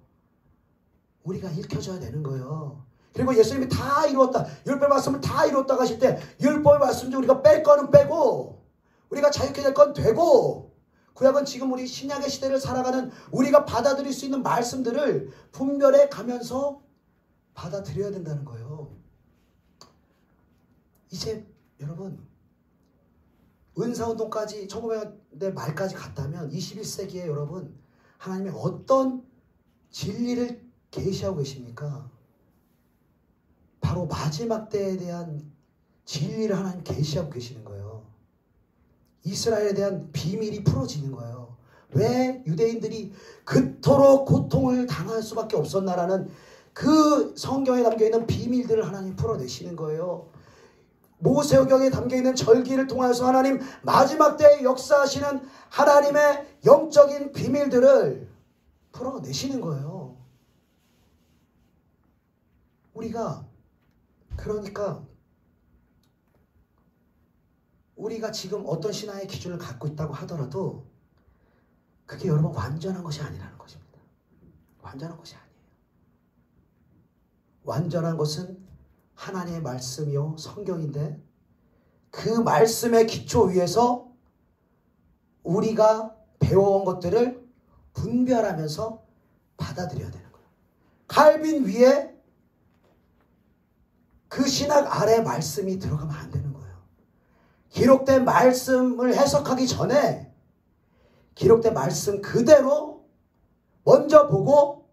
우리가 읽혀져야 되는 거예요. 그리고 예수님이 다 이루었다. 율법 말씀을 다 이루었다 하실 때 율법의 말씀 중 우리가 뺄 거는 빼고 우리가 자유케 될 건 되고 구약은 지금 우리 신약의 시대를 살아가는 우리가 받아들일 수 있는 말씀들을 분별해 가면서 받아들여야 된다는 거예요. 이제 여러분 은사운동까지 1900년대 말까지 갔다면 21세기에 여러분 하나님이 어떤 진리를 계시하고 계십니까? 바로 마지막 때에 대한 진리를 하나님 계시하고 계시는 거예요. 이스라엘에 대한 비밀이 풀어지는 거예요. 왜 유대인들이 그토록 고통을 당할 수밖에 없었나라는 그 성경에 담겨있는 비밀들을 하나님 풀어내시는 거예요. 모세오경에 담겨있는 절기를 통하여서 하나님 마지막 때에 역사하시는 하나님의 영적인 비밀들을 풀어내시는 거예요. 우리가 그러니까 우리가 지금 어떤 신앙의 기준을 갖고 있다고 하더라도 그게 여러분 완전한 것이 아니라는 것입니다. 완전한 것이 아니에요. 완전한 것은 하나님의 말씀이요 성경인데 그 말씀의 기초 위에서 우리가 배워온 것들을 분별하면서 받아들여야 되는 거예요. 칼빈 위에 그 신학 아래 말씀이 들어가면 안 되는 거예요. 기록된 말씀을 해석하기 전에 기록된 말씀 그대로 먼저 보고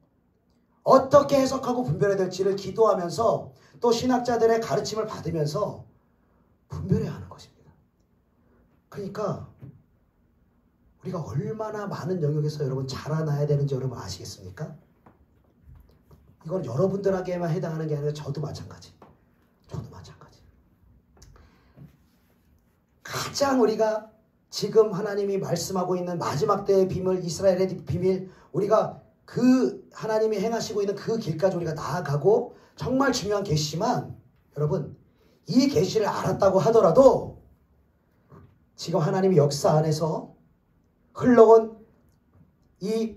어떻게 해석하고 분별해야 될지를 기도하면서 또 신학자들의 가르침을 받으면서 분별해야 하는 것입니다. 그러니까 우리가 얼마나 많은 영역에서 여러분 자라나야 되는지 여러분 아시겠습니까? 이건 여러분들에게만 해당하는 게 아니라 저도 마찬가지. 가장 우리가 지금 하나님이 말씀하고 있는 마지막 때의 비밀, 이스라엘의 비밀, 우리가 그 하나님이 행하시고 있는 그 길까지 우리가 나아가고 정말 중요한 계시지만 여러분 이 계시를 알았다고 하더라도 지금 하나님의 역사 안에서 흘러온 이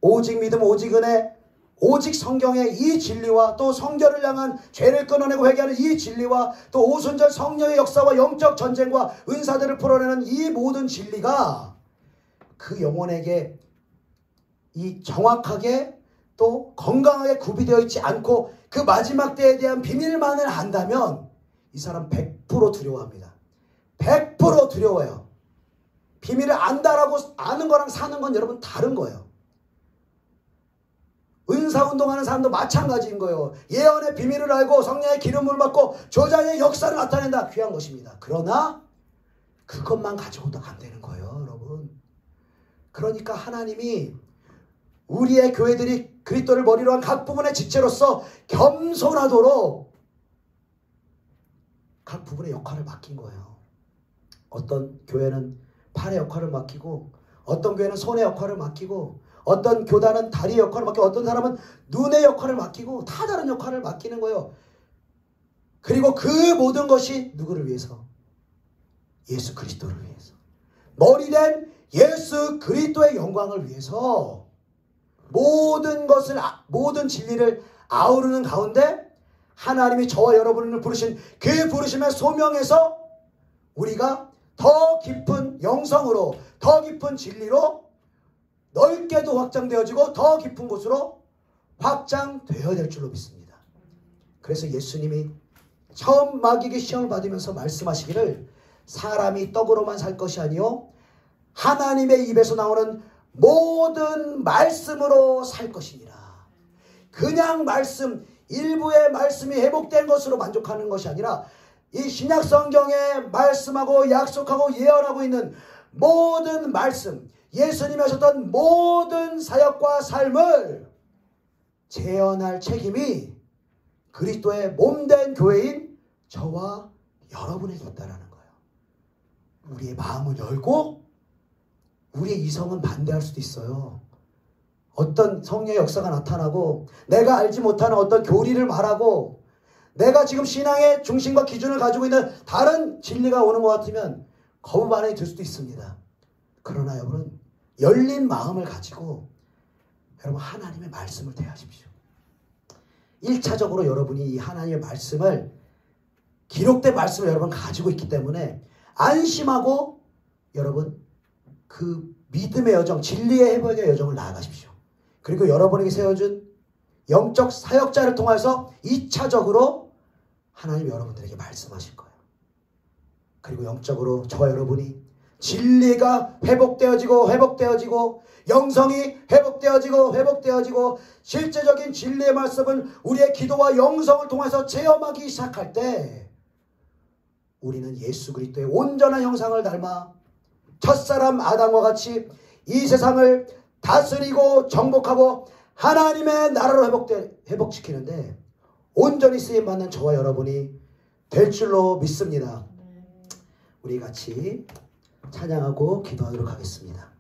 오직 믿음 오직 은혜 오직 성경의 이 진리와 또 성결을 향한 죄를 끊어내고 회개하는 이 진리와 또 오순절 성령의 역사와 영적 전쟁과 은사들을 풀어내는 이 모든 진리가 그 영혼에게 이 정확하게 또 건강하게 구비되어 있지 않고 그 마지막 때에 대한 비밀만을 안다면 이 사람 100% 두려워합니다. 100% 두려워요. 비밀을 안다라고 아는 거랑 사는 건 여러분 다른 거예요. 은사운동하는 사람도 마찬가지인 거예요. 예언의 비밀을 알고 성령의 기름을 받고 조자의 역사를 나타낸다. 귀한 것입니다. 그러나 그것만 가지고도 안 되는 거예요, 여러분. 그러니까 하나님이 우리의 교회들이 그리스도를 머리로 한 각 부분의 지체로서 겸손하도록 각 부분의 역할을 맡긴 거예요. 어떤 교회는 팔의 역할을 맡기고 어떤 교회는 손의 역할을 맡기고 어떤 교단은 다리의 역할을 맡기고 어떤 사람은 눈의 역할을 맡기고 다 다른 역할을 맡기는 거예요. 그리고 그 모든 것이 누구를 위해서? 예수 그리스도를 위해서. 머리된 예수 그리스도의 영광을 위해서 모든 것을 모든 진리를 아우르는 가운데 하나님이 저와 여러분을 부르신 그 부르심의 소명에서 우리가 더 깊은 영성으로 더 깊은 진리로 넓게도 확장되어지고 더 깊은 곳으로 확장되어야 될 줄로 믿습니다. 그래서 예수님이 처음 마귀에게 시험을 받으면서 말씀하시기를 사람이 떡으로만 살 것이 아니요 하나님의 입에서 나오는 모든 말씀으로 살 것이니라. 그냥 말씀, 일부의 말씀이 회복된 것으로 만족하는 것이 아니라 이 신약 성경에 말씀하고 약속하고 예언하고 있는 모든 말씀, 예수님이 하셨던 모든 사역과 삶을 재현할 책임이 그리스도의 몸된 교회인 저와 여러분에게 있다라는 거예요. 우리의 마음을 열고 우리의 이성은 반대할 수도 있어요. 어떤 성령의 역사가 나타나고 내가 알지 못하는 어떤 교리를 말하고 내가 지금 신앙의 중심과 기준을 가지고 있는 다른 진리가 오는 것 같으면 거부 반응이 들 수도 있습니다. 그러나 여러분 열린 마음을 가지고 여러분 하나님의 말씀을 대하십시오. 1차적으로 여러분이 이 하나님의 말씀을 기록된 말씀을 여러분 가지고 있기 때문에 안심하고 여러분 그 믿음의 여정, 진리의 회복의 여정을 나아가십시오. 그리고 여러분에게 세워준 영적 사역자를 통해서 2차적으로 하나님 여러분들에게 말씀하실 거예요. 그리고 영적으로 저와 여러분이 진리가 회복되어지고 영성이 회복되어지고 실제적인 진리의 말씀을 우리의 기도와 영성을 통해서 체험하기 시작할 때 우리는 예수 그리스도의 온전한 형상을 닮아 첫사람 아담과 같이 이 세상을 다스리고 정복하고 하나님의 나라로 회복시키는데 온전히 쓰임받는 저와 여러분이 될 줄로 믿습니다. 우리 같이 찬양하고 기도하도록 하겠습니다.